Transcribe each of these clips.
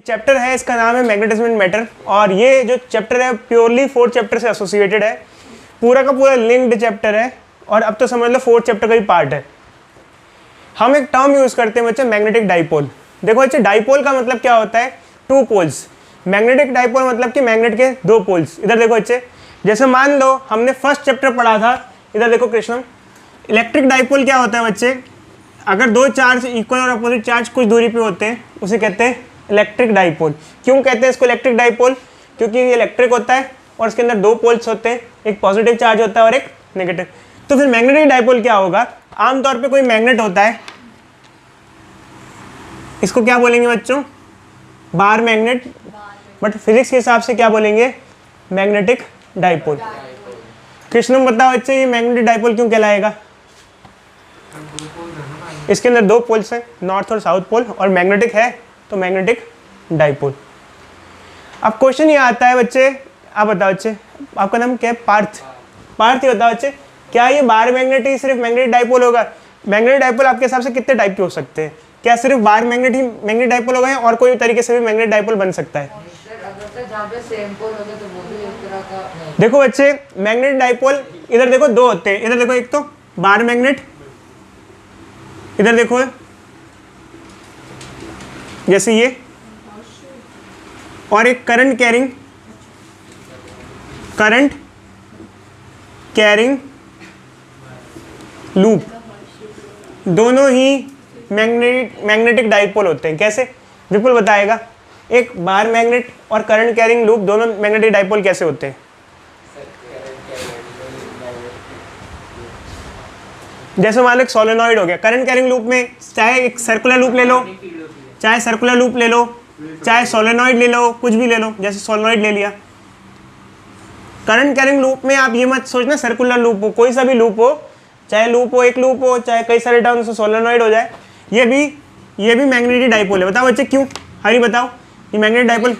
Chapter है, इसका नाम है मैग्नेटिज्म इन मैटर, और ये जो चैप्टर है प्योरली 4th चैप्टर से एसोसिएटेड है, पूरा का पूरा लिंक्ड चैप्टर है, और अब तो समझ लो 4th चैप्टर का ही पार्ट है। हम एक टर्म यूज करते हैं बच्चे, मैग्नेटिक डाइपोल। देखो बच्चे, डाइपोल का मतलब क्या होता है? 2 पोल्स। मैग्नेटिक डाइपोल मतलब कि मैग्नेट के 2 पोल्स। इधर देखो बच्चे, जैसे मान लो हमने फर्स्ट चैप्टर पढ़ा था, इधर देखो कृष्णम, इलेक्ट्रिक डाइपोल क्या होता है बच्चे? अगर 2 चार्ज इक्वल और अपोजिट चार्ज कुछ दूरी पे होते हैं, उसे कहते हैं इलेक्ट्रिक डाइपोल। क्यों कहते हैं इसको इलेक्ट्रिक डाइपोल? क्योंकि ये इलेक्ट्रिक होता है और इसके अंदर 2 पोल्स होते हैं, एक पॉजिटिव चार्ज होता है और एक नेगेटिव। तो फिर मैग्नेटिक डाइपोल क्या होगा? आमतौर पे कोई मैग्नेट होता है, इसको क्या बोलेंगे बच्चों? बार मैग्नेट, बट फिजिक्स के हिसाब से क्या बोलेंगे? Magnetic dipole. कृष्णम बताओ बच्चे, ये मैग्नेटिक डाइपोल क्यों कहलाएगा? इसके अंदर 2 पोल्स हैं, नॉर्थ और साउथ पोल, और मैग्नेटिक है तो मैग्नेटिक डाइपोल। अब क्वेश्चन ये आता है बच्चे, आप बताओ बच्चे, आपका नाम क्या है? पार्थ। पार्थ, ये बताओ बच्चे, क्या ये बार मैग्नेट ही सिर्फ मैग्नेटिक डाइपोल होगा? मैग्नेटिक डाइपोल आपके हिसाब से कितने टाइप के हो सकते हैं? क्या सिर्फ बार मैग्नेट ही मैग्नेटिक डाइपोल होगा और कोई तरीके से भी मैग्नेटिक डाइपोल बन सकता है? देखो बच्चे, मैग्नेटिक डाइपोल इधर देखो 2 होते हैं, इधर देखो एक तो बार मैग्नेट, इधर देखो जैसे ये, और एक करंट कैरिंग लूप। दोनों ही मैग्नेटिक डाइपोल होते हैं। कैसे? विपुल बताएगा। एक बार मैग्नेट और करंट कैरिंग लूप दोनों मैग्नेटिक डाइपोल कैसे होते हैं? जैसे मान लो एक सोलेनॉइड हो गया, करंट कैरिंग लूप में चाहे एक सर्कुलर लूप ले लो, चाहे सर्कुलर लूप ले लो, चाहे सोलेनॉइड ले लो, कुछ भी ले लो, जैसे सोलेनॉइड ले लिया। करंट कैरिंग लूप में आप ये मत सोचना सर्कुलर लूप हो, कोई सा भी लूप हो, चाहे लूप हो, एक लूप हो, चाहे कई सारे टर्न से सोलेनॉइड हो जाए, ये भी मैग्नेटिक डाइपोल है। बताओ बच्चे क्यों? हरी बताओ, ये मैग्नेटिक डाइपोल।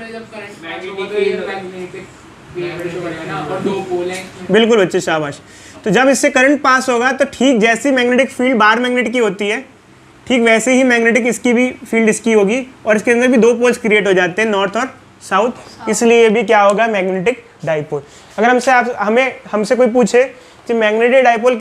बिल्कुल बच्चे, शाबाश। तो जब इससे करंट पास होगा तो ठीक जैसी मैग्नेटिक फील्ड बार मैग्नेट की होती है, ठीक वैसे ही मैग्नेटिक इसकी भी फील्ड इसकी होगी, और इसके अंदर भी 2 पोल्स क्रिएट हो जाते हैं, नॉर्थ और साउथ, इसलिए ये भी क्या होगा? Magnetic dipole. अगर हमसे कोई पूछे कि मैग्नेटिक डाइपोल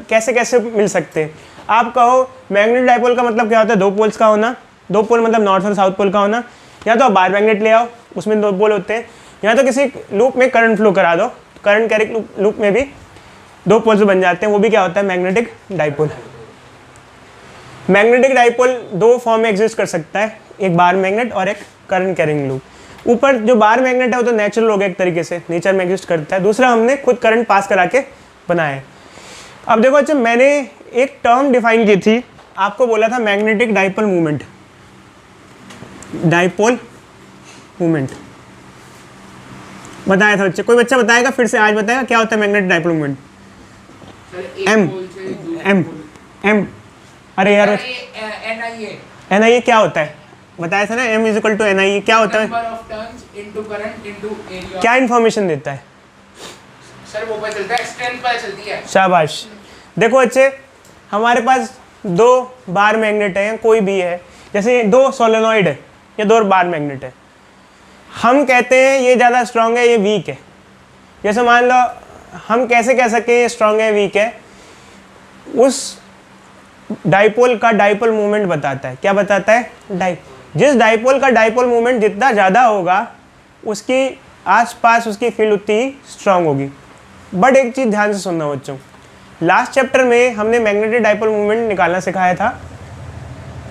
कैसे कैसे मिल सकते हैं, आप कहो मैग्नेटिक डाइपोल का मतलब क्या होता है? 2 पोल्स का होना। 2 पोल मतलब नॉर्थ और साउथ पोल का होना। या तो आप बार मैग्नेट ले आओ, उसमें 2 पोल होते हैं, या तो किसी लूप में करंट फ्लो करा दो, करंट कैरिंग लूप में भी 2 पोल्स बन जाते हैं, वो भी क्या होता है? Magnetic dipole. Magnetic dipole 2 form में एग्जिस्ट कर सकता है, एक बार मैग्नेट और एक करंट कैरिंग लूप। ऊपर जो बार मैग्नेट है वो तो नेचुरल हो गया, एक तरीके से नेचर में एग्जिस्ट करता है, दूसरा हमने खुद करंट पास करा के बनाया है। अब देखो अच्छा, मैंने एक टर्म डिफाइन की थी, आपको बोला था magnetic dipole movement. Dipole movement बताया था बच्चे, कोई बच्चा बताएगा? फिर से आज बताएगा क्या होता है मैग्नेटिक डाइपोल मूवमेंट? एम अरे यार, NIA क्या होता है? बताया था ना, M = NIA। क्या होता है? क्या इन्फॉर्मेशन देता है? सर वो पता चलता है, स्ट्रेंथ पता चलती है। शाबाश। देखो बच्चे, हमारे पास 2 बार मैग्नेट है, कोई भी है, जैसे 2 सोलेनॉइड है या 2 बार मैग्नेट है, हम कहते हैं ये ज़्यादा स्ट्रांग है, ये वीक है। जैसे मान लो, हम कैसे कह सकते हैं ये स्ट्रांग है, वीक है? उस डाइपोल का डाइपोल मूवमेंट बताता है। क्या बताता है? जिस डाइपोल का डाइपोल मूवमेंट जितना ज़्यादा होगा, उसकी आसपास उसकी फील्ड उतनी ही स्ट्रांग होगी। बट एक चीज़ ध्यान से सुनना बच्चों, लास्ट चैप्टर में हमने मैग्नेटिक डाइपोल मूवमेंट निकालना सिखाया था,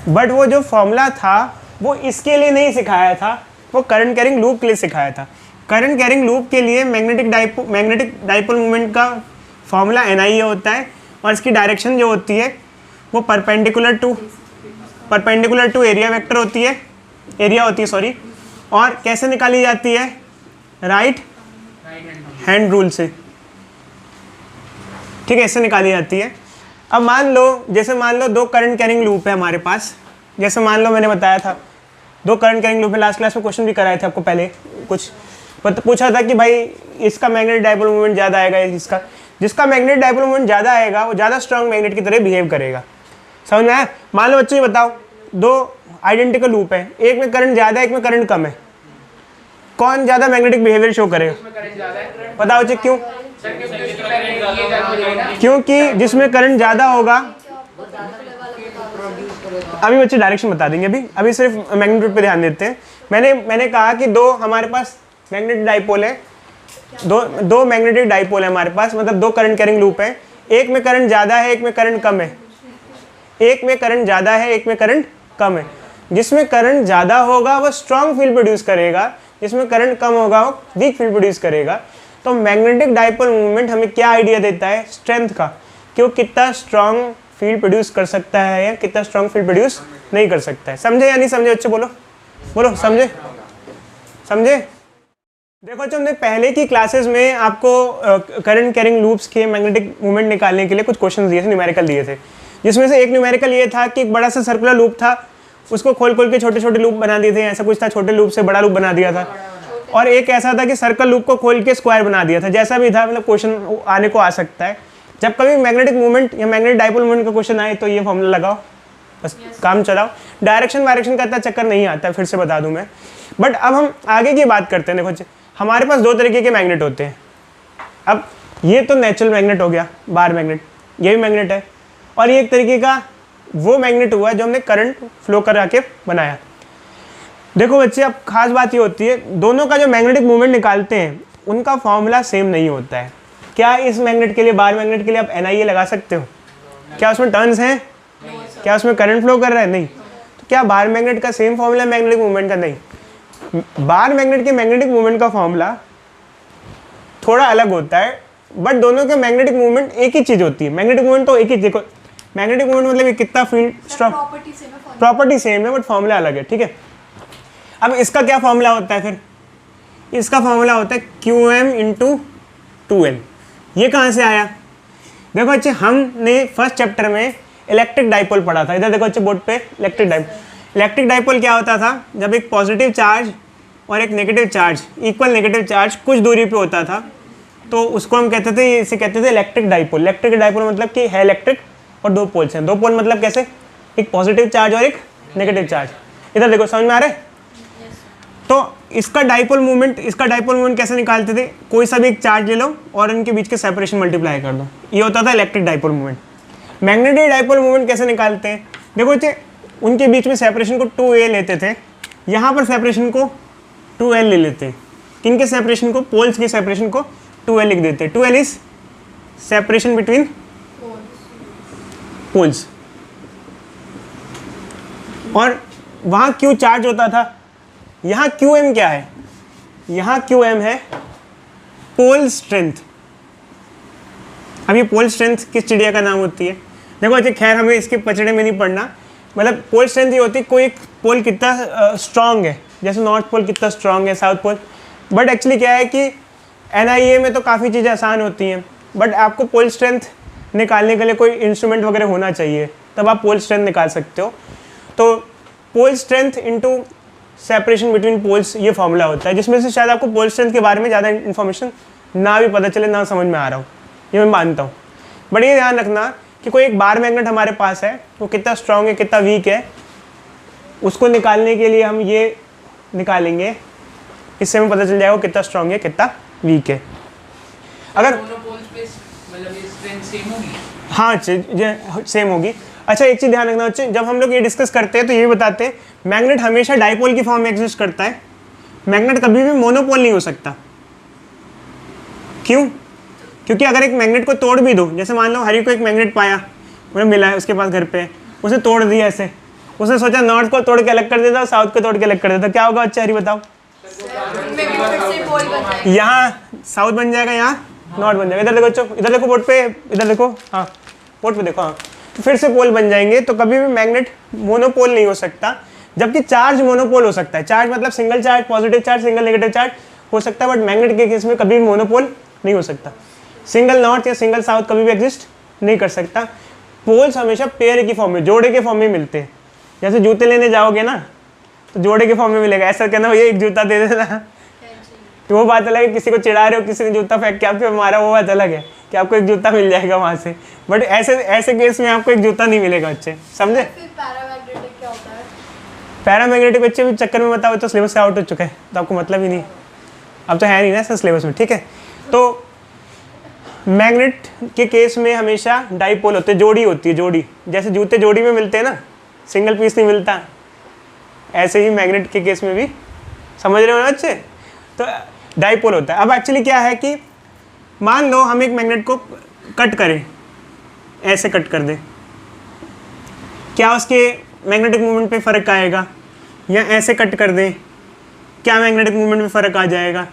बट वो जो फॉर्मूला था वो इसके लिए नहीं सिखाया था, वो करंट कैरिंग लूप के लिए सिखाया था। करंट कैरिंग लूप के लिए मैग्नेटिक डाइपोल मूवमेंट का फॉर्मूला NIA होता है, और इसकी डायरेक्शन जो होती है वो परपेंडिकुलर टू एरिया वेक्टर होती है, सॉरी। और कैसे निकाली जाती है? राइट हैंड रूल से, ठीक है, इससे निकाली जाती है। अब मान लो, जैसे मान लो 2 करंट कैरिंग लूप है हमारे पास, जैसे मान लो मैंने बताया था 2 करंट कैरिंग लूप है, लास्ट क्लास में क्वेश्चन भी कराए थे आपको, पहले कुछ पूछा था कि भाई इसका मैग्नेटिक डाइपोल मूवमेंट ज़्यादा आएगा, जिसका मैग्नेटिक डाइपोल मूवमेंट ज़्यादा आएगा वो ज़्यादा स्ट्रांग मैग्नेट की तरह बिहेव करेगा। समझ में आया? मान लो बच्चों ये बताओ, 2 आइडेंटिकल लूप है, एक में करंट ज़्यादा है एक में करंट कम है, कौन ज़्यादा मैग्नेटिक बिहेवियर शो करेगा? इसमें करंट ज्यादा है बताओ जी क्यों? सर, क्योंकि उसकी करंट ये ज्यादा हो जाएगी ना। क्योंकि जिसमें करंट ज़्यादा होगा, अभी बच्चे डायरेक्शन बता देंगे, अभी सिर्फ मैग्नीट्यूड पे ध्यान देते हैं। मैंने कहा कि दो हमारे पास मैग्नेटिक डाइपोल है, दो मैग्नेटिक डाइपोल है हमारे पास, मतलब दो करंट कैरिंग लूप है, एक में करंट ज़्यादा है एक में करंट कम है, एक में करंट ज़्यादा है एक में करंट कम है। जिसमें करंट ज़्यादा होगा वो स्ट्रॉन्ग फील्ड प्रोड्यूस करेगा, जिसमें करंट कम होगा वो वीक फील्ड प्रोड्यूस करेगा। तो मैग्नेटिक डाइपोल मूवमेंट हमें क्या आइडिया देता है? स्ट्रेंथ का, कि वो कितना स्ट्रॉन्ग फील्ड प्रोड्यूस कर सकता है या कितना स्ट्रॉन्ग फील्ड प्रोड्यूस नहीं कर सकता है। समझे या नहीं समझे बच्चे? बोलो समझे? देखो बच्चों, हमने पहले की क्लासेस में आपको करंट कैरिंग लूप्स के मैग्नेटिक मूवमेंट निकालने के लिए कुछ क्वेश्चन दिए थे, न्यूमेरिकल दिए थे, जिसमें से एक न्यूमेरिकल ये था कि एक बड़ा सा सर्कुलर लूप था, उसको खोल के छोटे छोटे लूप बना दिए थे, ऐसा कुछ था, छोटे लूप से बड़ा लूप बना दिया था। और एक ऐसा था कि सर्कल लूप को खोल के स्क्वायर बना दिया था। जैसा भी था, मतलब क्वेश्चन आने को आ सकता है। जब कभी मैग्नेटिक मूवमेंट या मैग्नेटिक डाइपोल मूवमेंट का क्वेश्चन आए तो ये फॉर्मूला लगाओ, बस काम चलाओ। डायरेक्शन वायरेक्शन का इतना चक्कर नहीं आता, फिर से बता दूं मैं। बट अब हम आगे की बात करते हैं। देखो हमारे पास दो तरीके के मैग्नेट होते हैं। अब ये तो नेचुरल मैग्नेट हो गया, बार मैग्नेट, ये भी मैग्नेट है। और ये एक तरीके का वो मैग्नेट हुआ जो हमने करंट फ्लो करा के बनाया। देखो बच्चे, अब खास बात ये होती है, दोनों का जो मैग्नेटिक मूवमेंट निकालते हैं उनका फॉर्मूला सेम नहीं होता है। क्या इस मैग्नेट के लिए, बार मैग्नेट के लिए आप NIA लगा सकते हो? क्या उसमें टर्न्स हैं? क्या उसमें करंट फ्लो कर रहा है? नहीं। तो क्या बार मैग्नेट का सेम फॉर्मूला मैग्नेटिक मूवमेंट का? नहीं। बार मैग्नेट के मैग्नेटिक मूवमेंट का फॉर्मूला थोड़ा अलग होता है, बट दोनों के मैग्नेटिक मूवमेंट एक ही चीज़ होती है। मैग्नेटिक मूवमेंट तो एक ही, देखो मैग्नेटिक मूवमेंट मतलब ये कितना फील्ड स्ट्रॉन्ग, प्रॉपर्टी सेम है बट फॉर्मूला अलग है, ठीक है। अब इसका क्या फॉर्मूला होता है? फिर इसका फॉर्मूला होता है QM × 2L। ये कहाँ से आया? देखो बच्चे, हमने फर्स्ट चैप्टर में इलेक्ट्रिक डाइपोल पढ़ा था। इधर देखो बच्चे बोर्ड पे, इलेक्ट्रिक डाइपोल क्या होता था? जब एक पॉजिटिव चार्ज और एक negative charge, equal negative charge कुछ दूरी पे होता था तो उसको हम कहते थे, इसे कहते थे इलेक्ट्रिक डाइपोल। इलेक्ट्रिक डाइपोल मतलब कि है इलेक्ट्रिक और दो पोल्स हैं। दो पोल मतलब कैसे? एक पॉजिटिव चार्ज और एक नेगेटिव चार्ज। इधर देखो, समझ में आ रहा है? तो इसका डाइपोल मूवमेंट कैसे निकालते थे? कोई सा भी एक चार्ज ले लो और इनके बीच के सेपरेशन मल्टीप्लाई कर दो, ये होता था electric dipole movement. Magnetic dipole movement कैसे निकालते हैं? देखो बच्चे, उनके बीच में सेपरेशन को 2a लेते थे, यहाँ पर सेपरेशन को 2l ले लेते हैं। किनके सेपरेशन को? पोल्स की सेपरेशन को 2l लिख देते हैं। 2l is separation between poles. और वहाँ Q चार्ज होता था, यहाँ QM क्या है? यहाँ QM है पोल स्ट्रेंथ। अब ये पोल स्ट्रेंथ किस चिड़िया का नाम होती है? देखो अच्छा, खैर हमें इसके पचड़े में नहीं पढ़ना। मतलब पोल स्ट्रेंथ ये होती है कोई एक पोल कितना स्ट्रांग है, जैसे नॉर्थ पोल कितना स्ट्रांग है, साउथ पोल। बट एक्चुअली क्या है कि NIA में तो काफ़ी चीज़ें आसान होती हैं, बट आपको पोल स्ट्रेंथ निकालने के लिए कोई इंस्ट्रूमेंट वगैरह होना चाहिए, तब आप पोल स्ट्रेंथ निकाल सकते हो। तो pole strength into separation between poles, ये फॉर्मूला होता है, जिसमें से शायद आपको पोल स्ट्रेंथ के बारे में ज़्यादा इन्फॉर्मेशन ना भी पता चले, ना समझ में आ रहा हो, ये मैं मानता हूँ। बट ये ध्यान रखना कि कोई एक बार मैग्नेट हमारे पास है, वो कितना स्ट्रॉन्ग है कितना वीक है, उसको निकालने के लिए हम ये निकालेंगे, इससे हमें पता चल जाएगा कितना स्ट्रॉन्ग है कितना वीक है। अगर दोनों पोल्स पे मतलब ये स्ट्रेंथ सेम होगी? हाँ, सेम होगी। अच्छा, एक चीज़ ध्यान रखना बच्चे, जब हम लोग ये डिस्कस करते हैं तो ये बताते हैं मैग्नेट हमेशा डाइपोल की फॉर्म में एग्जिस्ट करता है। मैग्नेट कभी भी मोनोपोल नहीं हो सकता। क्यों? क्योंकि अगर एक मैग्नेट को तोड़ भी दो, जैसे मान लो हरी को एक मैग्नेट पाया, उन्हें मिला है उसके पास घर पे, उसे तोड़ दिया ऐसे, उसने सोचा नॉर्थ को तोड़ के अलग कर देता, साउथ को तोड़ के अलग कर देता, क्या होगा बच्चे? हरी बताओ। यहाँ साउथ बन जाएगा, यहाँ नॉर्थ बन जाएगा। इधर देखो बच्चों, इधर देखो बोर्ड पे, इधर देखो, हाँ बोर्ड पे देखो, हाँ, तो फिर से पोल बन जाएंगे। तो कभी भी मैग्नेट मोनोपोल नहीं हो सकता, जबकि चार्ज मोनोपोल हो सकता है। चार्ज मतलब single charge, positive charge, single negative charge हो सकता है, बट मैग्नेट के केस में कभी भी मोनोपोल नहीं हो सकता। सिंगल नॉर्थ या सिंगल साउथ कभी भी एग्जिस्ट नहीं कर सकता। पोल्स हमेशा पेयर की फॉर्म में, जोड़े के फॉर्म में मिलते हैं। जैसे जूते लेने जाओगे ना तो जोड़े के फॉर्म में मिलेगा, ऐसा कहना भैया एक जूता दे देना, तो वो बात अलग है। किसी को चिढ़ा रहे हो, किसी ने जूता फेंक के आपके मारा, वो बात अलग है कि आपको एक जूता मिल जाएगा वहाँ से। बट ऐसे केस में आपको एक जूता नहीं मिलेगा बच्चे, समझे? पैरामैग्नेटिक बच्चे भी चक्कर में बताओ तो सिलेबस से आउट हो चुका है, तो आपको मतलब ही नहीं, अब तो है नहीं ना सर सिलेबस में, ठीक है। तो मैग्नेट के केस में हमेशा डाइपोल होते हैं, जोड़ी होती है, जोड़ी, जैसे जूते जोड़ी में मिलते हैं ना, सिंगल पीस नहीं मिलता, ऐसे ही मैग्नेट के केस में भी, समझ रहे हो ना बच्चे, तो डाइपोल होता है। अब एक्चुअली क्या है कि मान लो हम एक मैग्नेट को कट करें, ऐसे कट कर दें, क्या उसके मैग्नेटिक मूवमेंट पे फ़र्क आएगा, या ऐसे कट कर दें, क्या मैग्नेटिक मूवमेंट में फ़र्क आ जाएगा,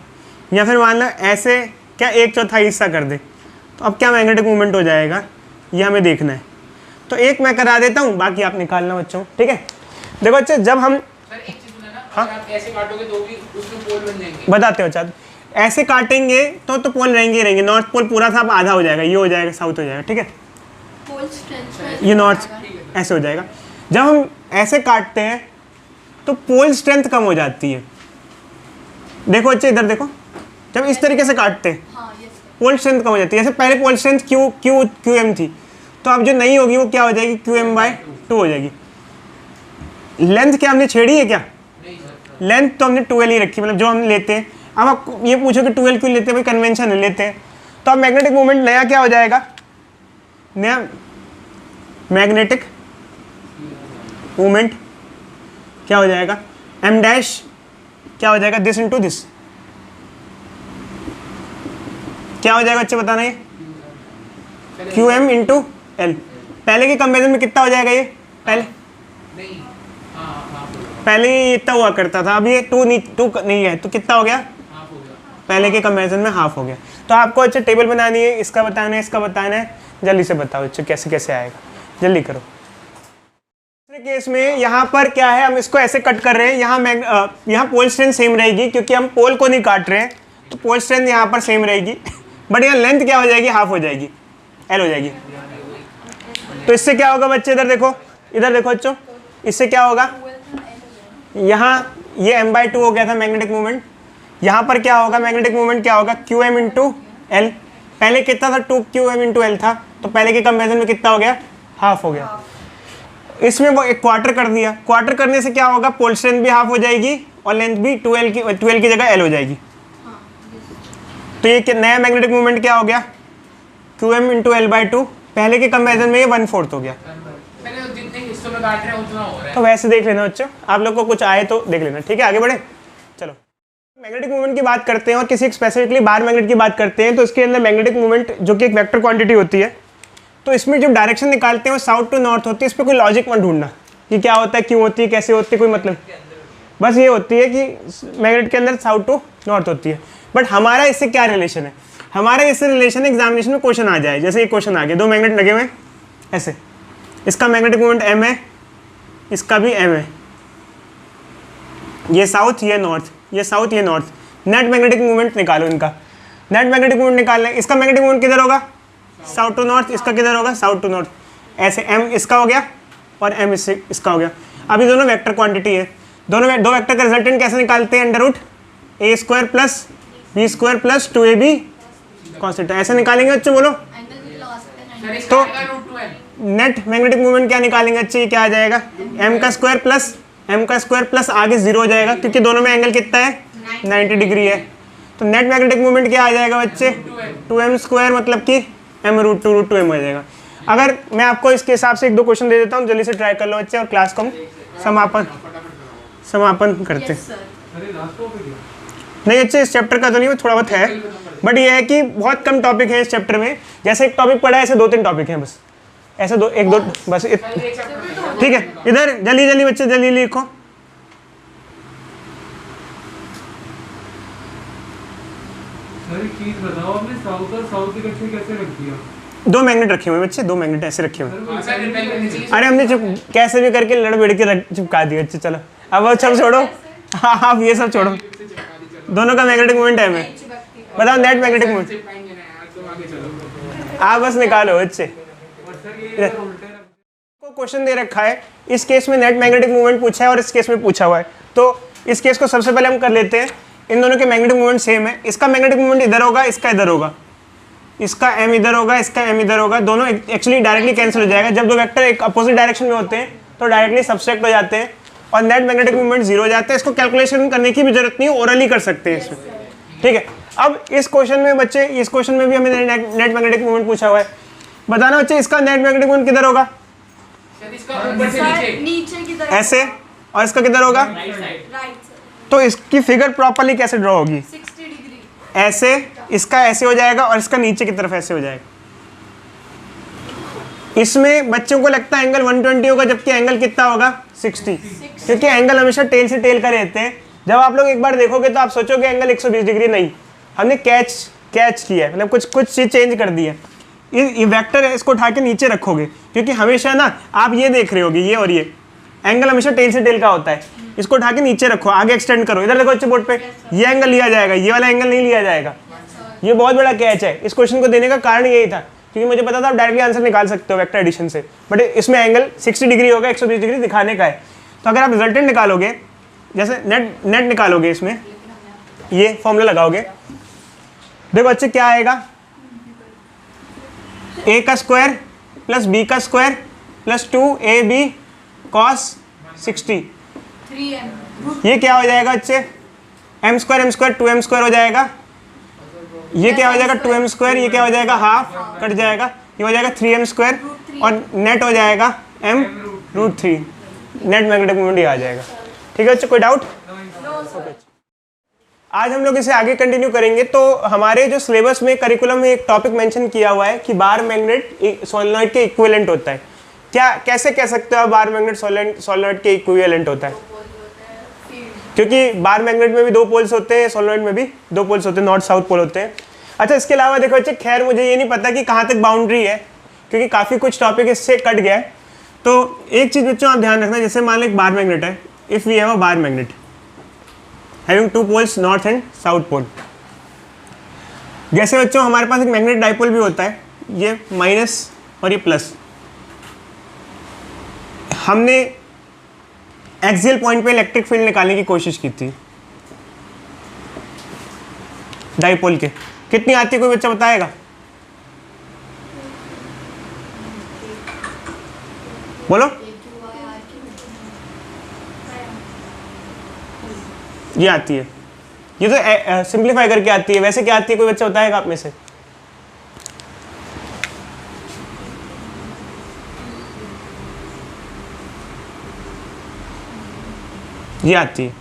या फिर मान लो ऐसे क्या 1/4 हिस्सा कर दें, तो अब क्या मैग्नेटिक मूवमेंट हो जाएगा, ये हमें देखना है। तो एक मैं करा देता हूँ, बाकी आप निकालना बच्चों, ठीक है। देखो बच्चे, जब हम सर एक चीज सुना ना, अगर आप ऐसे काटोगे तो भी उसमें पोल बन जाएंगे। बताते हो चाहते, ऐसे काटेंगे तो पोल रहेंगे ही रहेंगे, नॉर्थ पोल पूरा सा आधा हो जाएगा, ये हो जाएगा साउथ हो जाएगा, ठीक है, पोल स्ट्रेंथ ये नॉर्थ ऐसे हो जाएगा। जब हम ऐसे काटते हैं तो पोल स्ट्रेंथ कम हो जाती है। देखो बच्चे इधर देखो, जब इस तरीके से काटते हैं हाँ यस पोल स्ट्रेंथ कम हो जाती है। जैसे पहले पोल स्ट्रेंथ क्यू एम थी, तो अब जो नहीं होगी वो क्या हो जाएगी, QM/2 हो जाएगी। लेंथ क्या हमने छेड़ी है क्या, लेंथ तो हमने 2L ही रखी, मतलब जो हम लेते हैं। अब आप ये पूछो कि 2L क्यों लेते हैं, भाई कन्वेंशन लेते हैं। तो अब मैग्नेटिक मूवमेंट नया क्या हो जाएगा, नया मैग्नेटिक मूवमेंट क्या हो जाएगा, M डैश क्या हो जाएगा, दिस इंटू दिस, क्या हो जाएगा बच्चे बताना, ये QM इंटू L। पहले के कंपेरिजन में कितना हो जाएगा ये, पहले नहीं, हाँ पहले ये इतना हुआ करता था, अब ये 2 नहीं है, तो कितना हो गया, हाफ हो गया। पहले के कंपेरिजन में हाफ हो गया। तो आपको अच्छा टेबल बनानी है, इसका बताना है, इसका बताना है, जल्दी से बताओ बच्चों कैसे कैसे आएगा, जल्दी करो। दूसरे केस में यहाँ पर क्या है, हम इसको ऐसे कट कर रहे हैं, यहाँ पोल स्ट्रेंथ सेम रहेगी क्योंकि हम पोल को नहीं काट रहे हैं, तो पोल स्ट्रेंथ यहाँ पर सेम रहेगी, बट यहाँ लेंथ क्या हो जाएगी, हाफ हो जाएगी, L हो जाएगी। तो इससे क्या होगा बच्चे, इधर देखो बच्चों, इससे क्या होगा, यहाँ ये M/2 हो गया था मैग्नेटिक मूवमेंट, यहाँ पर क्या होगा, मैग्नेटिक मूवमेंट क्या होगा, QM इंटू L। पहले कितना था, 2QM इंटू L था, तो पहले के कंपेरिजन में कितना हो गया, हाफ हो गया। इसमें वो एक क्वार्टर कर दिया, क्वार्टर करने से क्या होगा, पोल स्ट्रेंथ भी हाफ हो जाएगी और लेंथ भी 2L की जगह L हो जाएगी। तो ये नया मैग्नेटिक मूवमेंट क्या हो गया, QM इंटू L/2, पहले के कंपेरिजन में ये 1/4 हो गया। मैंने तो जितने हिस्सों में काट रहे हैं उतना हो रहा है। तो वैसे देख लेना बच्चों, आप लोग को कुछ आए तो देख लेना, ठीक है। आगे बढ़े, चलो मैग्नेटिक मूवमेंट की बात करते हैं और किसी स्पेसिफिकली बार मैग्नेट की बात करते हैं। तो इसके अंदर मैग्नेटिक मूवमेंट जो कि एक वेक्टर क्वांटिटी होती है, तो इसमें जो डायरेक्शन निकालते हैं वो साउथ टू नॉर्थ होती है। इस पर कोई लॉजिक मत ढूंढना कि क्या होता है, क्यों होती है, कैसे होती है, कोई मतलब, बस ये होती है कि मैग्नेट के अंदर साउथ टू नॉर्थ होती है। बट हमारा इससे क्या रिलेशन है, हमारा इससे रिलेशन एग्जामिनेशन में क्वेश्चन आ जाए, जैसे एक क्वेश्चन आ गया, 2 मैग्नेट लगे हुए ऐसे, इसका मैग्नेटिक मूवमेंट M है, इसका भी M है, ये साउथ ये नॉर्थ, ये साउथ ये नॉर्थ, नेट मैग्नेटिक मूवमेंट निकालो इनका। नेट मैग्नेटिक मूवमेंट निकालना है, इसका मैग्नेटिक मूवमेंट किधर होगा, साउथ टू नॉर्थ, इसका किधर होगा, साउथ टू नॉर्थ। ऐसे M इसका हो गया और M इसका हो गया। अभी दोनों वेक्टर क्वांटिटी है, दो वेक्टर का रिजल्टेंट कैसे निकालते हैं, √a² + b² + 2ab कॉन्स्टेंट, ऐसे निकालेंगे बच्चों, बोलो। एंगल भी लगा सकते हैं सर 90। इसका तो आएगा √2L। नेट मैग्नेटिक मूवमेंट क्या निकालेंगे अच्छे, क्या आ जाएगा, m² प्लस आगे 0 हो जाएगा क्योंकि दोनों में एंगल कितना है, 90 डिग्री है। तो नेट मैग्नेटिक मूवमेंट क्या आ जाएगा बच्चे, 2m² मतलब कि m√2m हो जाएगा। अगर मैं आपको इसके हिसाब से 1-2 क्वेश्चन दे देता हूँ, जल्दी से ट्राई कर लो बच्चे, और क्लास को हम समापन करते हैं। Yes sir. नहीं अच्छे, इस चैप्टर का तो नहीं, थोड़ा बहुत है, बट ये है कि बहुत कम टॉपिक है इस चैप्टर में। जैसे एक टॉपिक पढ़ा है, ऐसे 2-3 टॉपिक हैं बस, ऐसे 1-2 बस ठीक है। इधर जल्दी बच्चे जल्दी लिखो। सर एक चीज बताओ, आपने साउथ और साउथ इकट्ठे कैसे रख दिया? 2 मैग्नेट रखे हुए हैं बच्चे, 2 मैग्नेट ऐसे रखे हुए हैं। सर रिपेल करनी चाहिए। अरे हमने कैसे भी करके लड़ भिड़ के चिपका दिया बच्चे। चलो अब वो सब छोड़ो, हाँ आप ये सब छोड़ो, दोनों का मैग्नेटिक मूवमेंट है हमें, बताओ नेट मैग्नेटिक मूवमेंट, चिपकाएंगे ना यार, तुम आगे चलो। आप बस निकालो बच्चे। और सर ये उल्टे को क्वेश्चन दे रखा है, इस केस में नेट मैग्नेटिक मूवमेंट पूछा है और इस केस में पूछा हुआ है। तो इस केस को सबसे पहले हम कर लेते हैं, इन दोनों के मैग्नेटिक मूवमेंट सेम है। इसका मैग्नेटिक मूवमेंट इधर होगा, इसका इधर होगा, इसका M इधर होगा, इसका M इधर होगा, दोनों एक्चुअली डायरेक्टली कैंसिल हो जाएगा। जब दो वेक्टर एक अपोजिट डायरेक्शन में होते हैं तो डायरेक्टली सब्सट्रैक्ट हो जाते हैं। और नेट मैग्नेटिक मूवमेंट 0 हो जाता है। इसको कैलकुलेशन करने की भी जरूरत नहीं है, ओरली कर सकते हैं इसमें, ठीक है। अब इस क्वेश्चन में बच्चे, इस क्वेश्चन में भी हमें नेट मैग्नेटिक मूवमेंट पूछा हुआ है। बताना बच्चे इसका नेट मैग्नेटिक मूवमेंट किधर होगा? सर इसका ऊपर से नीचे नीचे की तरफ ऐसे, और इसका किधर होगा? Right side. राइट तो इसकी फिगर प्रॉपर्ली कैसे ड्रॉ होगी? 60 डिग्री ऐसे, इसका ऐसे हो जाएगा और इसका नीचे की तरफ ऐसे हो जाएगा। इसमें बच्चों को लगता है एंगल 120 होगा, जबकि एंगल कितना होगा? 60, क्योंकि एंगल हमेशा टेल से टेल का रहते हैं। जब आप लोग एक बार देखोगे तो आप सोचोगे एंगल 120 डिग्री, नहीं, हमने कैच किया है, मतलब कुछ चीज़ चेंज कर दी है। ये वेक्टर है, इसको उठा के नीचे रखोगे, क्योंकि हमेशा ना आप ये देख रहे होगे, ये और ये एंगल हमेशा टेल से टेल का होता है। इसको उठा के नीचे रखो, आगे एक्सटेंड करो, इधर देखो अच्छे बोर्ड पे, ये एंगल लिया जाएगा, ये वाला एंगल नहीं लिया जाएगा। ये बहुत बड़ा कैच है। इस क्वेश्चन को देने का कारण यही था, क्योंकि मुझे पता था आप डायरेक्टली आंसर निकाल सकते हो वेक्टर एडिशन से, बट इसमें एंगल 60 डिग्री होगा, 120 डिग्री दिखाने का है। तो अगर आप रिजल्टेंट निकालोगे, जैसे नेट निकालोगे, इसमें ये फॉर्मूला लगाओगे, देखो अच्छे क्या आएगा? a का स्क्वायर प्लस b का square plus 2ab cos 60, 3m ये क्या हो जाएगा अच्छे? m स्क्वायर 2m स्क्वायर हो जाएगा। ये क्या हो जाएगा? 2m स्क्वायर, ये क्या हो जाएगा? हाफ कट जाएगा, ये हो जाएगा 3m स्क्वायर, और नेट हो जाएगा m root 3। Net magnetic moment ये आ जाएगा, ठीक है बच्चों, कोई डाउट? आज हम लोग इसे आगे कंटिन्यू करेंगे। तो हमारे जो सिलेबस में, करिकुलम में एक टॉपिक मेंशन किया हुआ है कि बार मैग्नेट सोलेनॉइड के इक्विवेलेंट होता है। क्या, कैसे कह सकते हो बार मैग्नेट सोलेनॉइड के इक्विवेलेंट होता है? क्योंकि बार मैग्नेट में भी 2 पोल्स होते हैं, सोलेनॉइड में भी 2 पोल्स होते हैं, नॉर्थ साउथ पोल होते हैं। अच्छा, इसके अलावा देखो बच्चे, खैर मुझे ये नहीं पता कि कहाँ तक बाउंड्री है, क्योंकि काफ़ी कुछ टॉपिक इससे कट गया है। तो एक चीज़ बच्चों आप ध्यान रखना, जैसे मान लो एक बार मैग्नेट है, if we have a bar magnet having 2 poles, north and south pole. जैसे बच्चों हमारे पास एक मैग्नेट डाइपोल भी होता है, ये माइनस और ये प्लस। हमने एक्सियल पॉइंट पे इलेक्ट्रिक फील्ड निकालने की कोशिश की थी डाइपोल के। कितनी आती है, कोई बच्चा बताएगा? बोलो। ये आती है, ये तो सिंप्लीफाई करके आती है। वैसे क्या आती है, कोई बच्चा बताएगा आप में से? ये आती है,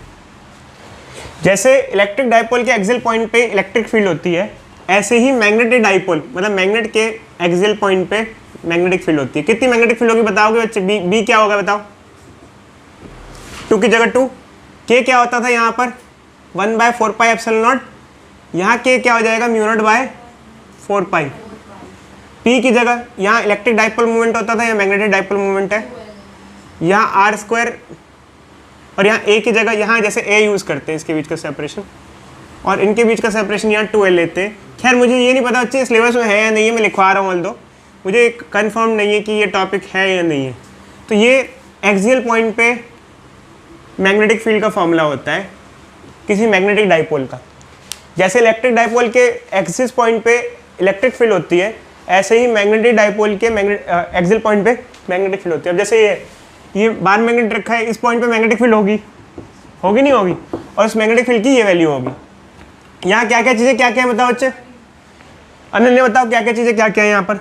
जैसे इलेक्ट्रिक डाइपोल के एक्सियल पॉइंट पे इलेक्ट्रिक फील्ड होती है, ऐसे ही मैग्नेटिक डाइपोल, मतलब मैग्नेट के एक्सियल पॉइंट पे मैग्नेटिक फील्ड होती है। कितनी मैग्नेटिक फील्ड होगी बताओगे बच्चे? बी क्या होगा बताओ? 2 की जगह 2। के क्या होता था यहाँ पर? 1/4 पाई एप्सिलॉन नॉट। यहाँ के क्या हो जाएगा? μ0/4 पाई। पी की जगह यहाँ इलेक्ट्रिक डाइपोल मूवमेंट होता था, यहाँ मैग्नेटिक डाइपोल मूवमेंट है। यहाँ आर स्क्वायर, और यहाँ ए की जगह यहाँ जैसे ए यूज़ करते हैं इसके बीच का सेपरेशन, और इनके बीच का सेपरेशन यहाँ 2l लेते हैं। खैर मुझे ये नहीं पता बच्चे सिलेबस में है या नहीं है, मैं लिखवा रहा हूँ, ऑल दो मुझे कंफर्म नहीं है कि ये टॉपिक है या नहीं है। तो ये एक्सियल पॉइंट पे मैग्नेटिक फील्ड का फॉर्मूला होता है किसी मैग्नेटिक डाइपोल का। जैसे इलेक्ट्रिक डाइपोल के एक्सिस पॉइंट पे इलेक्ट्रिक फील्ड होती है, ऐसे ही मैग्नेटिक डाइपोल के एक्सियल पॉइंट पे मैग्नेटिक फील्ड होती है। अब जैसे ये बार मैग्नेट रखा है, इस पॉइंट पे मैग्नेटिक फील्ड होगी नहीं होगी, और उस मैग्नेटिक फील्ड की ये वैल्यू होगी। यहाँ क्या क्या चीज़ें क्या क्या है बताओ बच्चे? अनन्या बताओ क्या क्या चीज़ें क्या क्या है यहाँ पर?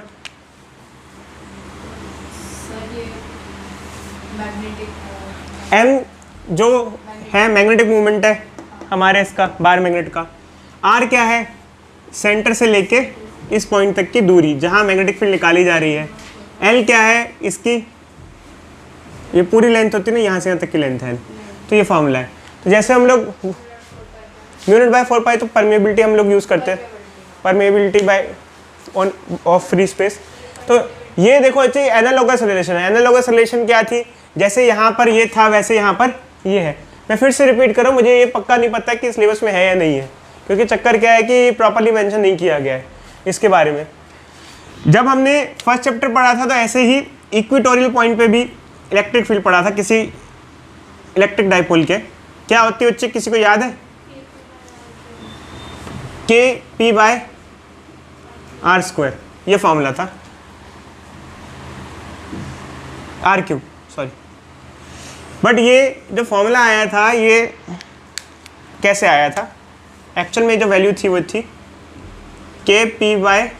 एम जो है मैग्नेटिक मूवमेंट है हमारे इसका बार मैग्नेट का। आर क्या है? सेंटर से लेके इस पॉइंट तक की दूरी जहाँ मैग्नेटिक फील्ड निकाली जा रही है। एल क्या है? इसकी ये पूरी लेंथ होती है ना, यहाँ से यहाँ तक की लेंथ है, तो ये फॉर्मूला है। तो जैसे हम लोग μ0/4 पाई, तो परमेबिलिटी हम लोग यूज़ करते हैं, permeability by on of free space. तो ये देखो अच्छे एनालॉगस रिलेशन है। एनालॉगस रिलेशन क्या थी? जैसे यहाँ पर ये था, वैसे यहाँ पर ये है। मैं फिर से रिपीट करूँ, मुझे ये पक्का नहीं पता कि सिलेबस में है या नहीं है, क्योंकि चक्कर क्या है कि प्रॉपर्ली मेंशन नहीं किया गया है इसके बारे में। जब हमने फर्स्ट चैप्टर पढ़ा था तो ऐसे ही इक्वेटोरियल पॉइंट पे भी इलेक्ट्रिक फील्ड पढ़ा था किसी इलेक्ट्रिक डाइपोल के। क्या होती है बच्चे, किसी को याद है? K/r², ये फॉर्मूला था, r³ सॉरी। बट ये जो फॉर्मूला आया था ये कैसे आया था, एक्चुअल में जो वैल्यू थी वो थी के पी बाय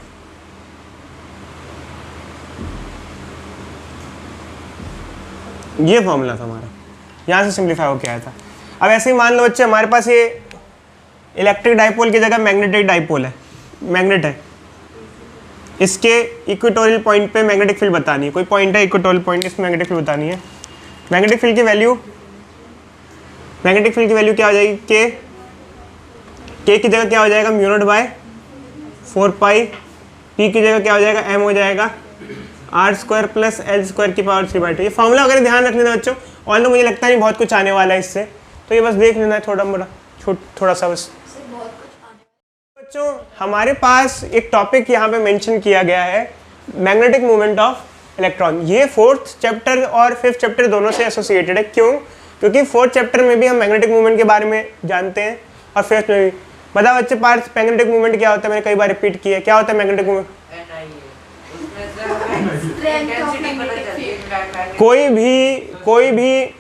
ये फॉर्मूला था हमारा, यहाँ से सिंप्लीफाई होकर आया था। अब ऐसे ही मान लो बच्चे हमारे पास ये इलेक्ट्रिक डाइपोल की जगह मैग्नेटिक डाइपोल है, मैग्नेट है, इसके इक्वेटोरियल पॉइंट पे मैग्नेटिक फील्ड बतानी है, कोई पॉइंट है इक्वेटोरियल पॉइंट, इसमें मैग्नेटिक फील्ड बतानी है। मैग्नेटिक फील्ड की वैल्यू क्या हो जाएगी, के की जगह क्या हो जाएगा mu not by 4 pi, P की जगह क्या हो जाएगा एम हो जाएगा R square plus L square की पावर 3/2। ये फॉर्मूला वगैरह ध्यान रख लेना बच्चों, और मुझे लगता नहीं बहुत कुछ आने वाला है इससे, तो ये बस देख लेना है थोड़ा सा बस। बच्चों हमारे पास एक टॉपिक यहाँ पे मेंशन किया गया है, मैग्नेटिक मूवमेंट ऑफ इलेक्ट्रॉन। ये 4th चैप्टर और 5th चैप्टर दोनों से एसोसिएटेड है। क्यों? क्योंकि 4th चैप्टर में भी हम मैग्नेटिक मूवमेंट के बारे में जानते हैं और 5th में भी। बता बच्चे पार्थ, मैग्नेटिक मूवमेंट क्या होता है, मैंने कई बार रिपीट किया है, क्या होता है मैग्नेटिक मूवमेंट? कोई भी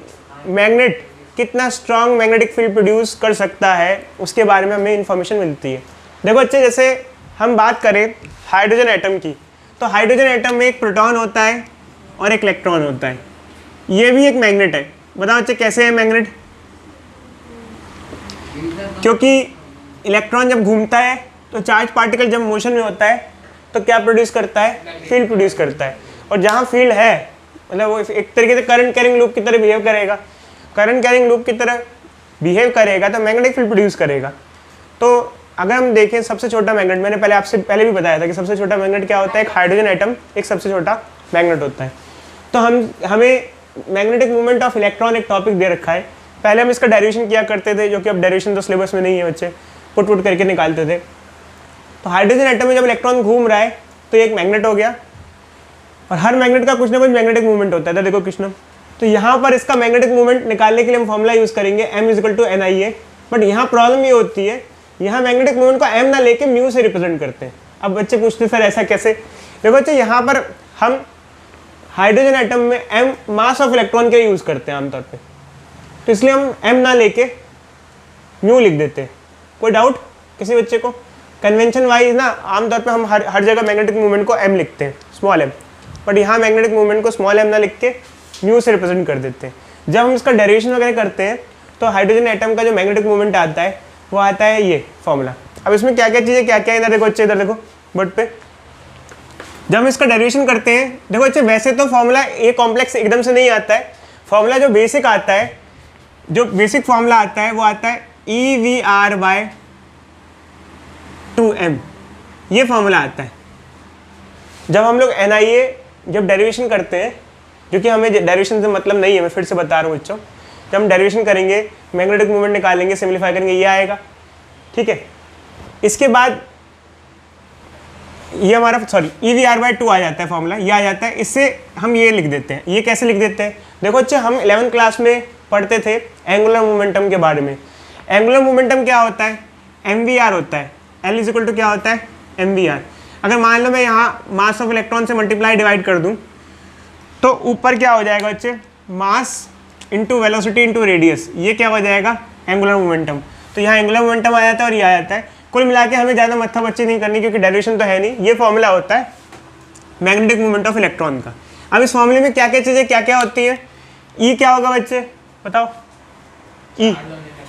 मैग्नेट कितना स्ट्रॉन्ग मैग्नेटिक फील्ड प्रोड्यूस कर सकता है उसके बारे में हमें इंफॉर्मेशन मिलती है। देखो बच्चे, जैसे हम बात करें हाइड्रोजन एटम की, तो हाइड्रोजन एटम में एक प्रोटॉन होता है और एक इलेक्ट्रॉन होता है, ये भी एक मैग्नेट है। बताओ बच्चे कैसे है मैग्नेट? क्योंकि इलेक्ट्रॉन जब घूमता है तो चार्ज पार्टिकल जब मोशन में होता है तो क्या प्रोड्यूस करता है, फील्ड प्रोड्यूस करता है। और जहाँ फील्ड है मतलब वो एक तरीके से करंट कैरिंग लूप की तरह बिहेव करेगा, करंट कैरिंग लूप की तरह बिहेव करेगा तो मैग्नेटिक फील्ड प्रोड्यूस करेगा। तो अगर हम देखें सबसे छोटा मैग्नेट, मैंने आपसे पहले भी बताया था कि सबसे छोटा मैग्नेट क्या होता है, एक हाइड्रोजन एटम एक सबसे छोटा मैग्नेट होता है। तो हमें मैग्नेटिक मूवमेंट ऑफ इलेक्ट्रॉन एक टॉपिक दे रखा है। पहले हम इसका डेरिवेशन किया करते थे, जो कि अब डेरिवेशन तो सिलेबस में नहीं है, बच्चे पुट करके निकालते थे। तो हाइड्रोजन एटम में जब इलेक्ट्रॉन घूम रहा है तो ये एक मैग्नेट हो गया, और हर मैग्नेट का कुछ ना कुछ मैग्नेटिक मूवमेंट होता है। देखो कृष्ण, तो यहाँ पर इसका मैग्नेटिक मूवमेंट निकालने के लिए हम फॉर्मूला यूज़ करेंगे M = NIA। बट यहाँ प्रॉब्लम ये होती है, यहाँ मैग्नेटिक मूवमेंट को M ना लेके म्यू से रिप्रेजेंट करते हैं। अब बच्चे पूछते सर ऐसा कैसे? देखो बच्चे, यहाँ पर हम हाइड्रोजन एटम में M मास ऑफ इलेक्ट्रॉन के लिए यूज़ करते हैं आमतौर पे, तो इसलिए हम M ना लेके म्यू लिख देते हैं। कोई डाउट किसी बच्चे को? कन्वेंशन वाइज ना आमतौर पे हम हर जगह मैग्नेटिक मूवमेंट को M लिखते हैं, स्मॉल m, बट यहाँ मैग्नेटिक मूवमेंट को स्मॉल m ना लिख के म्यू से रिप्रेजेंट कर देते हैं। जब हम इसका डेरिवेशन वगैरह करते हैं तो हाइड्रोजन एटम का जो मैग्नेटिक मूवमेंट आता है वो आता है ये फॉर्मूला। अब इसमें क्या क्या चीज़ें क्या क्या, इधर देखो बच्चे, इधर देखो बोर्ड पे। जब हम इसका डेरिवेशन करते हैं, देखो बच्चे वैसे तो फॉर्मूला ये कॉम्प्लेक्स एकदम से नहीं आता है। फॉर्मूला जो बेसिक आता है, जो बेसिक फॉर्मूला आता है वो आता है EV/2m, ये फॉर्मूला आता है। जब हम लोग NIA जब डेरिवेशन करते हैं, जो कि हमें डेरिवेशन से मतलब नहीं है, मैं फिर से बता रहा हूँ बच्चों, जब हम डेरिवेशन करेंगे मैग्नेटिक मूवमेंट निकालेंगे, सिंप्लीफाई करेंगे, ये आएगा, ठीक है। इसके बाद ये हमारा EV/2 आ जाता है फॉर्मूला, ये आ जाता है। इससे हम ये लिख देते हैं। ये कैसे लिख देते हैं? देखो बच्चे, हम 11th क्लास में पढ़ते थे एंगुलर मोमेंटम के बारे में। एंगुलर मोमेंटम क्या होता है? MVR होता है। L = क्या होता है? MVR। अगर मान लो मैं यहाँ मास ऑफ इलेक्ट्रॉन से मल्टीप्लाई डिवाइड कर दूँ तो ऊपर क्या हो जाएगा बच्चे? Mass into velocity into radius, ये क्या हो जाएगा? Angular momentum. तो यहाँ एंगुलर मोमेंटम आ जाता है और ये आ जाता है। कुल मिला के हमें ज़्यादा मत्था बच्ची नहीं करनी, क्योंकि डेरिवेशन तो है नहीं। ये फॉर्मूला होता है मैग्नेटिक मूवमेंट ऑफ इलेक्ट्रॉन का। अब इस फॉर्मूले में क्या क्या चीज़ें क्या क्या होती है? ई क्या होगा बच्चे बताओ? ई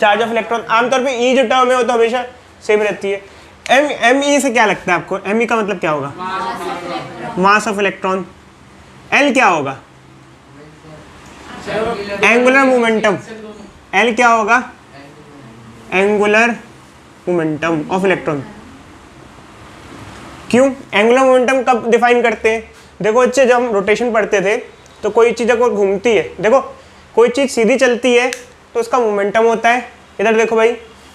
चार्ज ऑफ इलेक्ट्रॉन। आमतौर पे ई जो टर्म है वो तो हमेशा सेम रहती है। एम ई से क्या लगता है आपको? एम ई का मतलब क्या होगा? Mass of electron. एल क्या होगा? Angular momentum. एल क्या होगा? Angular momentum of electron. क्यों एंगुलर मोमेंटम कब डिफाइन करते हैं? देखो बच्चे, जब हम रोटेशन पढ़ते थे तो कोई चीज़ अगर घूमती है, देखो कोई चीज़ सीधी चलती है तो उसका मोमेंटम होता है। इधर देखो भाई,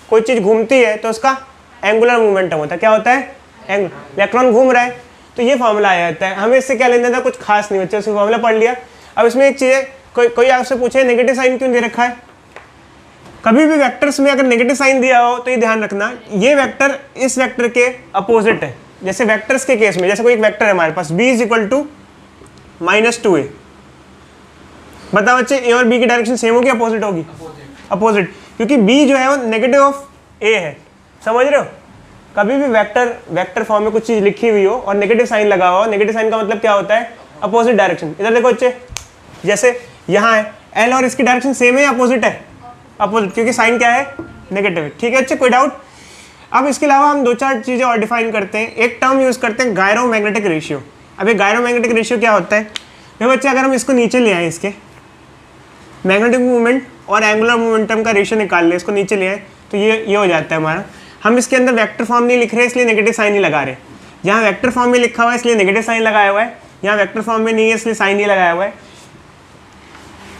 कोई चीज़ घूमती है तो उसका एंगुलर मोमेंटम होता है। क्या होता है? इलेक्ट्रॉन घूम रहा है तो ये फॉर्मूला आ जाता है। हमें इससे क्या लेना था? कुछ खास नहीं बच्चे, उसका फॉर्मूला पढ़ लिया। अब इसमें एक चीज़ है, कोई आपसे पूछे नेगेटिव साइन क्यों दे रखा है? कभी भी वेक्टर्स में अगर नेगेटिव साइन दिया हो तो ये ध्यान रखना, ये वेक्टर इस वेक्टर के अपोजिट है। जैसे वेक्टर्स के केस में, जैसे कोई एक वेक्टर है हमारे पास B = -2a, बताओ बच्चे, ए और बी की डायरेक्शन सेम होगी अपोजिट होगी? अपोजिट। अपोजिट, क्योंकि बी जो है वो नेगेटिव ऑफ ए है, समझ रहे हो? कभी भी वेक्टर फॉर्म में कुछ चीज़ लिखी हुई हो और नेगेटिव साइन लगा हुआ हो, नेगेटिव साइन का मतलब क्या होता है? Opposite direction. इधर देखो बच्चे, जैसे यहाँ है एल और इसकी डायरेक्शन सेम है या अपोजिट है? अपोजिट, क्योंकि साइन क्या है? नेगेटिव है। ठीक है बच्चे, कोई डाउट? अब इसके अलावा हम 2-4 चीज़ें और डिफाइन करते हैं। एक टर्म यूज़ करते हैं गायरोमैग्नेटिक रेशियो। अब ये गायरोमैग्नेटिक रेशियो क्या होता है? देखो बच्चे, अगर हम इसको नीचे ले आए, इसके मैग्नेटिक मूवमेंट और एंगुलर मोमेंटम का रेशियो निकाल लें, इसको नीचे ले आए, तो ये हो जाता है हमारा। हम इसके अंदर वेक्टर फॉर्म नहीं लिख रहे इसलिए नेगेटिव साइन नहीं लगा रहे। यहाँ वेक्टर फॉर्म में लिखा हुआ है इसलिए नेगेटिव साइन लगाया हुआ है, यहाँ वेक्टर फॉर्म में नहीं है इसलिए साइन नहीं लगाया हुआ है।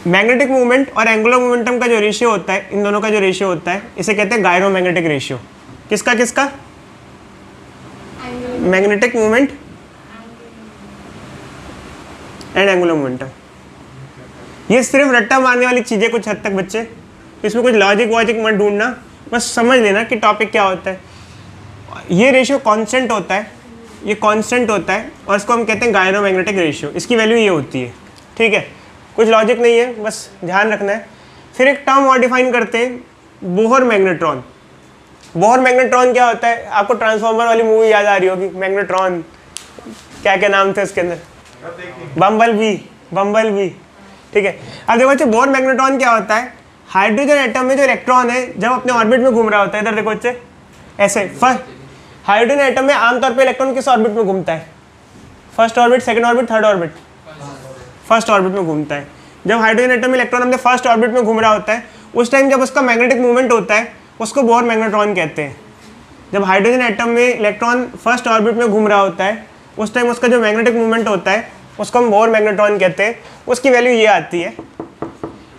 मैग्नेटिक मूवमेंट और एंगुलर मोमेंटम का जो रेशियो होता है, इन दोनों का जो रेशियो होता है, इसे कहते हैं गायरोमैग्नेटिक रेशियो। किसका किसका? Magnetic movement and angular momentum. ये सिर्फ रट्टा मारने वाली चीज़ें कुछ हद तक बच्चे, इसमें कुछ लॉजिक वॉजिक मत ढूंढना, बस समझ लेना कि टॉपिक क्या होता है। ये रेशियो कांस्टेंट होता है, ये कांस्टेंट होता है और इसको हम कहते हैं गायरोमैग्नेटिक रेशियो। इसकी वैल्यू ये होती है। ठीक है, कुछ लॉजिक नहीं है, बस ध्यान रखना है। फिर एक टर्म और डिफाइन करते हैं, बोहर मैग्नेट्रॉन। बोहर मैग्नेट्रॉन क्या होता है? आपको ट्रांसफॉर्मर वाली मूवी याद आ रही होगी, मैग्नेट्रॉन, क्या क्या नाम थे उसके अंदर? बम्बल बी। ठीक है, अब देखो बच्चे, बोहर मैग्नेट्रॉन क्या होता है? हाइड्रोजन एटम में जो इलेक्ट्रॉन है जब अपने ऑर्बिट में घूम रहा होता है, इधर देखो बच्चे, ऐसे हाइड्रोजन एटम में आमतौर पे इलेक्ट्रॉन किस ऑर्बिट में घूमता है? First orbit, second orbit, third orbit? First orbit में घूमता है। जब हाइड्रोजन एटम में इलेक्ट्रॉन अपने फर्स्ट ऑर्बिट में घूम रहा होता है, उस टाइम जब उसका मैग्नेटिक मूवमेंट होता है उसको बोहर मैग्नेट्रॉन कहते हैं। जब हाइड्रोजन एटम में इलेक्ट्रॉन फर्स्ट ऑर्बिट में घूम रहा होता है, उस टाइम उसका जो मैग्नेटिक मूवमेंट होता है उसको हम बोहर मैग्नेट्रॉन कहते हैं। उसकी वैल्यू ये आती है।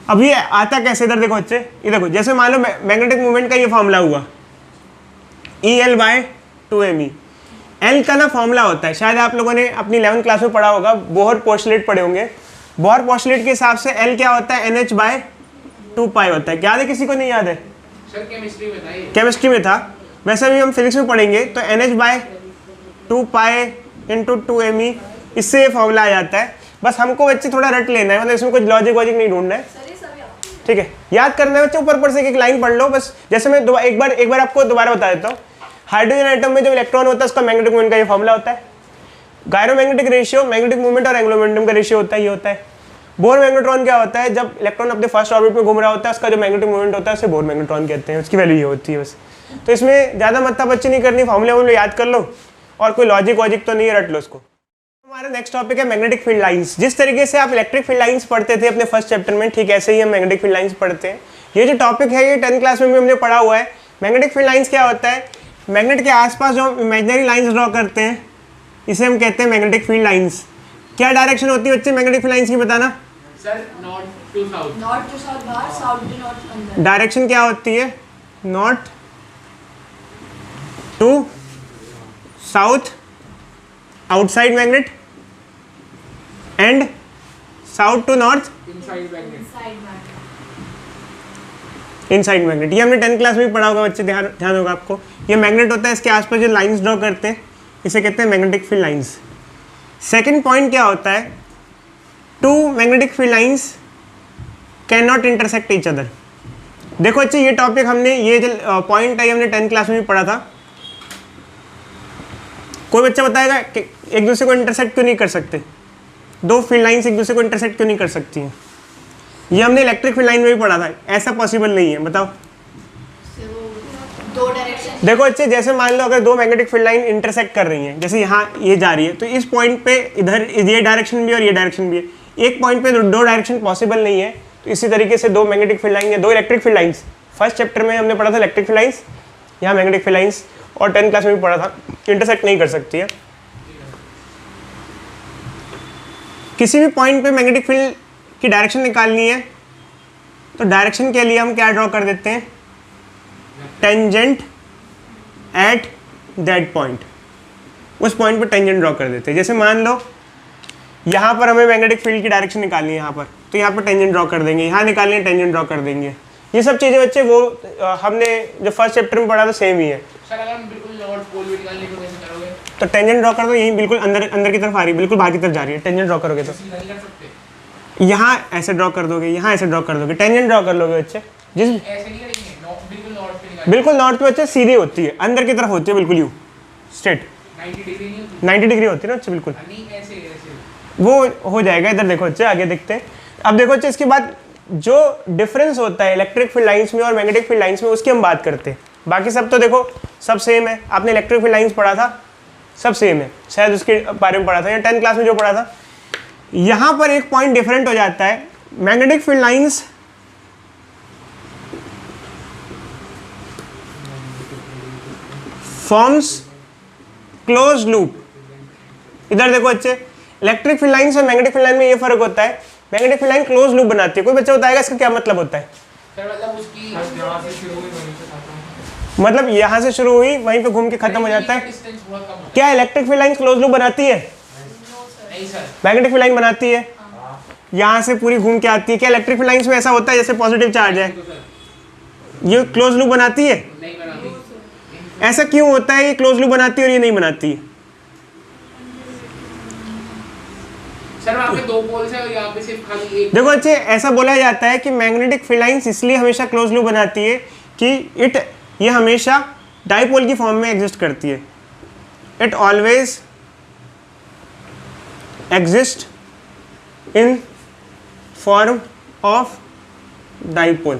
अब ये आता कैसे? इधर देखो बच्चे, ये देखो, जैसे मान लो मैग्नेटिक मूवमेंट का ये फॉर्मूला हुआ EL/2me। एल का ना फॉर्मूला होता है, शायद आप लोगों ने अपनी 11th क्लास में पढ़ा होगा, बोहर पोस्टुलेट पढ़े होंगे। बोहर पोस्टुलेट के हिसाब से एल क्या होता है? NH/2π होता है। याद है किसी को? नहीं याद है? सर केमिस्ट्री में था ये। केमिस्ट्री में था, वैसे भी हम फिजिक्स में पढ़ेंगे। तो NH/2π × 2me, इससे ये फॉर्मूला आ जाता है। बस हमको बच्चे थोड़ा रट लेना है, मतलब इसमें कुछ लॉजिक वॉजिक नहीं ढूंढना है। ठीक है, याद करना है बच्चे, ऊपर से एक लाइन पढ़ लो बस। जैसे मैं एक बार आपको दोबारा बता देता हूँ। हाइड्रोजन एटम में जब इलेक्ट्रॉन होता है उसका मैग्नेटिक मूवमेंट का ये फॉर्मूला होता है। गायरोमैग्नेटिक रेशियो मैग्नेटिक मूवमेंट और एंगुलर मोमेंटम का रेशियो होता है, ये होता है। बोहर मैग्नेट्रॉन क्या होता है? जब इलेक्ट्रॉन अपने फर्स्ट ऑर्बिट में घूम रहा होता है, उसका जो मैग्नेटिक मूवमेंट होता है उसे बोहर मैग्नेट्रॉन कहते हैं। उसकी वैल्यू ये होती है बस। तो इसमें ज़्यादा मत्था बच्ची नहीं करनी, फॉर्मूला याद कर लो और कोई लॉजिक वॉजिक तो नहीं, रट लो उसको। हमारा नेक्स्ट टॉपिक है मैग्नेटिक फील्ड लाइंस। जिस तरीके से आप इलेक्ट्रिक फील्ड लाइंस पढ़ते थे अपने फर्स्ट चैप्टर में, ठीक ऐसे ही हम मैग्नेटिक फील्ड लाइंस पढ़ते हैं। ये जो टॉपिक है ये 10th क्लास में भी हमने पढ़ा हुआ है। मैग्नेटिक फील्ड लाइंस क्या होता है? मैग्नेट के आसपास जो हम इमेजिनरी लाइंस ड्रॉ करते हैं इसे हम कहते हैं मैग्नेटिक फील्ड लाइंस। क्या डायरेक्शन होती है बच्चे मैग्नेटिक फील्ड लाइंस की? बताना sir, north to south. North to south बाहर, साउथ टू नॉर्थ अंदर। डायरेक्शन क्या होती है? North to south outside magnet and south to north inside magnet. Inside magnet. ये हमने 10th क्लास में भी पढ़ा होगा बच्चे, ध्यान होगा आपको। ये मैग्नेट होता है, इसके आसपास जो लाइंस ड्रॉ करते हैं इसे कहते हैं magnetic field lines. Second point क्या होता है? Two magnetic field lines can not intersect each other. देखो बच्चे, ये टॉपिक हमने, ये जो पॉइंट है हमने 10th क्लास में भी पढ़ा था। कोई बच्चा बताएगा कि एक दूसरे को इंटरसेक्ट क्यों नहीं कर सकते? दो फील्ड लाइंस एक दूसरे को इंटरसेक्ट क्यों नहीं कर सकती हैं? ये हमने इलेक्ट्रिक फील्ड लाइन में भी पढ़ा था, ऐसा पॉसिबल नहीं है। बताओ। दो डायरेक्शन। देखो बच्चे, जैसे मान लो अगर दो मैग्नेटिक फील्ड लाइन इंटरसेक्ट कर रही हैं, जैसे यहाँ ये जा रही है, तो इस पॉइंट पे इधर ये डायरेक्शन भी और ये डायरेक्शन भी है। एक पॉइंट पे दो डायरेक्शन पॉसिबल नहीं है, तो इसी तरीके से दो मैग्नेटिक फील्ड लाइन या दो electric field lines, first chapter में हमने पढ़ा था इलेक्ट्रिक फील्ड लाइंस, यहाँ मैग्नेटिक फील्ड लाइंस, और 10th क्लास में भी पढ़ा था, इंटरसेक्ट नहीं कर सकती है। किसी भी पॉइंट पे मैग्नेटिक फील्ड की डायरेक्शन निकालनी है तो डायरेक्शन के लिए हम क्या ड्रॉ कर देते हैं? Tangent at that point. उस पॉइंट पे टेंजेंट ड्रॉ कर देते हैं। जैसे मान लो यहाँ पर हमें मैग्नेटिक फील्ड की डायरेक्शन निकालनी है यहाँ पर, तो यहाँ पर टेंजेंट ड्रॉ कर देंगे, यहाँ निकालनी है टेंजेंट ड्रॉ कर देंगे। ये सब चीज़ें बच्चे वो हमने जो फर्स्ट चैप्टर में पढ़ा था सेम ही है। सर अगर हम बिल्कुल नॉर्थ पोल भी निकालने को कैसे करोगे? तो टेंजेंट ड्रॉ कर दो, यहीं बिल्कुल अंदर की तरफ आ रही है, बिल्कुल बाहर की तरफ जा रही है, टेंजेंट ड्रॉ करोगे तो नहीं कर सकते। यहाँ ऐसे ड्रॉ कर दोगे, यहाँ ऐसे ड्रॉ कर दोगे, टेंजेंट ड्रॉ कर लोगे बच्चे। जिस ऐसे नहीं करेंगे, बिल्कुल नॉर्थ पे निकाल। बिल्कुल नॉर्थ पे बच्चे सीधी होती है, अंदर की तरफ होती है, बिल्कुल यू स्ट्रेट 90 डिग्री नहीं होती। 90 डिग्री होती है ना बच्चे, बिल्कुल नहीं ऐसे ऐसे। वो हो जाएगा। इधर देखो बच्चे, आगे देखते हैं। अब देखो बच्चे, इसके बाद जो डिफरेंस होता है इलेक्ट्रिक फील्ड लाइंस में और मैग्नेटिक फील्ड लाइंस में, उसकी हम बात करते हैं। बाकी सब तो देखो सब सेम है। आपने इलेक्ट्रिक फील्ड लाइंस पढ़ा था, सब सेम है, शायद उसके बारे में पढ़ा था या 10th क्लास में जो पढ़ा था। यहाँ पर एक पॉइंट डिफरेंट हो जाता है। Magnetic field lines forms close loop. इधर देखो बच्चे, इलेक्ट्रिक फील्ड लाइंस और मैग्नेटिक फील्ड लाइन में ये फर्क होता है। Magnetic field line close loop बनाती है। कोई बच्चा बताएगा इसका क्या मतलब होता है? सर मतलब उसकी यहाँ से शुरू हुई वहीं से खत्म। मतलब यहाँ से शुरू हुई वहीं पे घूम के खत्म हो जाता है। डिस्टेंस बहुत कम होता क्या electric field line close loop बनाती है? है। नहीं सर। मैग्नेटिक फील्ड लाइन बनाती है, यहाँ से पूरी घूम के आती है। क्या इलेक्ट्रिक फील्ड लाइंस में ऐसा होता है जैसे पॉजिटिव चार्ज है, तो सर ये क्लोज लूप बनाती है? नहीं बनाती। ऐसा क्यों होता है ये क्लोज लूप बनाती है और ये नहीं बनाती है? सर वहाँ पे 2 पोल्स है और यहाँ पे सिर्फ खाली एक। देखो अच्छे, ऐसा बोला जाता है कि मैग्नेटिक फील्ड लाइंस इसलिए हमेशा क्लोज लूप बनाती है कि ये हमेशा डाइपोल की फॉर्म में एग्जिस्ट करती है। It always exist in form of dipole.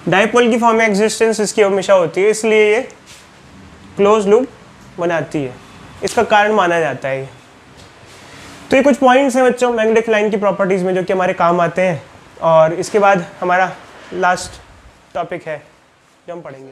Dipole की फॉर्म में एग्जिस्टेंस इसकी हमेशा होती है, इसलिए ये क्लोज लूप बनाती है। इसका कारण माना जाता है ये। तो ये कुछ पॉइंट्स हैं बच्चों मैग्नेटिक लाइन की प्रॉपर्टीज़ में जो कि हमारे काम आते हैं। और इसके बाद हमारा लास्ट टॉपिक है जो हम पढ़ेंगे।